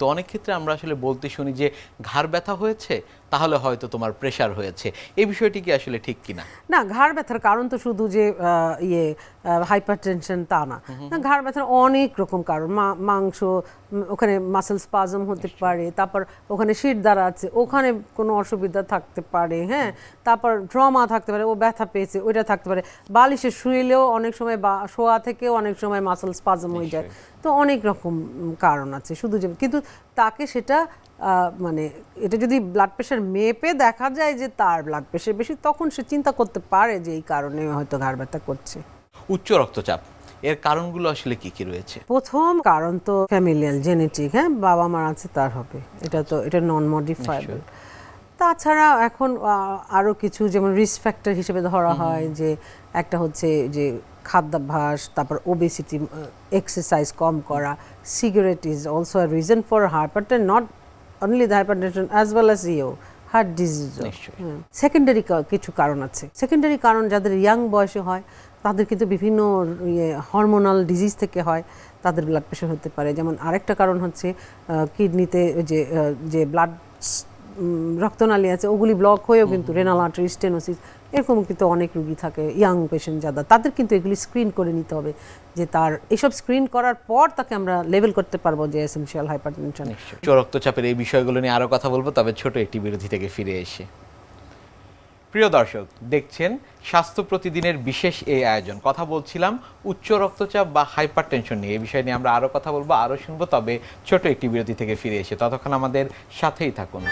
তো অনেক ক্ষেত্রে আমরা আসলে বলতে শুনি যে ঘাড় ব্যথা হয়েছে তাহলে হয়তো তোমার প্রেশার হয়েছে, এই বিষয়টি কি আসলে ঠিক কিনা? না, ঘাড় ব্যথার কারণ তো শুধু যে হাইপারটেনশন তা না। ঘাড় ব্যথার অনেক রকম কারণ, মাংস, ওখানে মাসেল স্পাজম হতে পারে, তারপর ওখানে শির দ্বারা আছে, ওখানে কোনো অসুবিধা থাকতে পারে, হ্যাঁ, তারপর ট্রমা থাকতে পারে, ও ব্যথা পেয়েছে ওইটা থাকতে পারে, বালিশে শুইলেও অনেক সময় বা শোয়া থেকেও অনেক সময় মাসেল স্পাজম হয়ে যায়। তো অনেক রকম কারণ আছে, শুধু যে কিন্তু তাকে সেটা মানে এটা যদি ব্লাড প্রেশার মেপে দেখা যায় যে তার ব্লাড প্রেশার বেশি, তখন সে চিন্তা করতে পারে যে এই কারণে হয়তো ঘাড় ব্যথা করছে। উচ্চ রক্তচাপ এর কারণগুলো আসলে কি কি রয়েছে? প্রথম কারণ তো ফ্যামিলিয়াল জেনেটিক, হ্যাঁ, বাবা মার আছে তার হবে, এটা নন মডিফাইবল। তাছাড়া এখন আরও কিছু যেমন রিস্ক ফ্যাক্টর হিসেবে ধরা হয়, যে একটা হচ্ছে যে খাদ্যাভ্যাস, তারপর ওবেসিটি, এক্সারসাইজ কম করা, cigarette is also a reason for hypertension, not only the hypertension as well as heart disease. Secondary কিছু কারণ আছে, সেকেন্ডারি কারণ যাদের ইয়াং বয়সে হয় তাদের কিন্তু বিভিন্ন হরমোনাল ডিজিজ থেকে হয়, তাদের ব্লাড প্রেশার হতে পারে। যেমন আরেকটা কারণ হচ্ছে কিডনিতে যে ব্লাড রক্তনালী আছে ওগুলি ব্লক হয়েও কিন্তু রেনাল আর্টারি স্টেনোসিস, এরকম কিন্তু অনেক রুগী থাকে ইয়াং পেশেন্ট যারা, তাদের কিন্তু এগুলি স্ক্রিন করে নিতে হবে, যে তার এসব স্ক্রিন করার পর তাকে আমরা লেভেল করতে পারবো যে এসেনশিয়াল হাইপারটেনশন। উচ্চ রক্তচাপের এই বিষয়গুলো নিয়ে আরও কথা বলবো, তবে ছোট একটি বিরতি থেকে ফিরে এসে। প্রিয় দর্শক, দেখছেন স্বাস্থ্য প্রতিদিনের বিশেষ এই আয়োজন। কথা বলছিলাম উচ্চ রক্তচাপ বা হাইপারটেনশন নিয়ে, এই বিষয় নিয়ে আমরা আরও কথা বলবো, আরও শুনবো, তবে ছোট একটি বিরতি থেকে ফিরে এসে। ততক্ষণ আমাদের সাথেই থাকুন।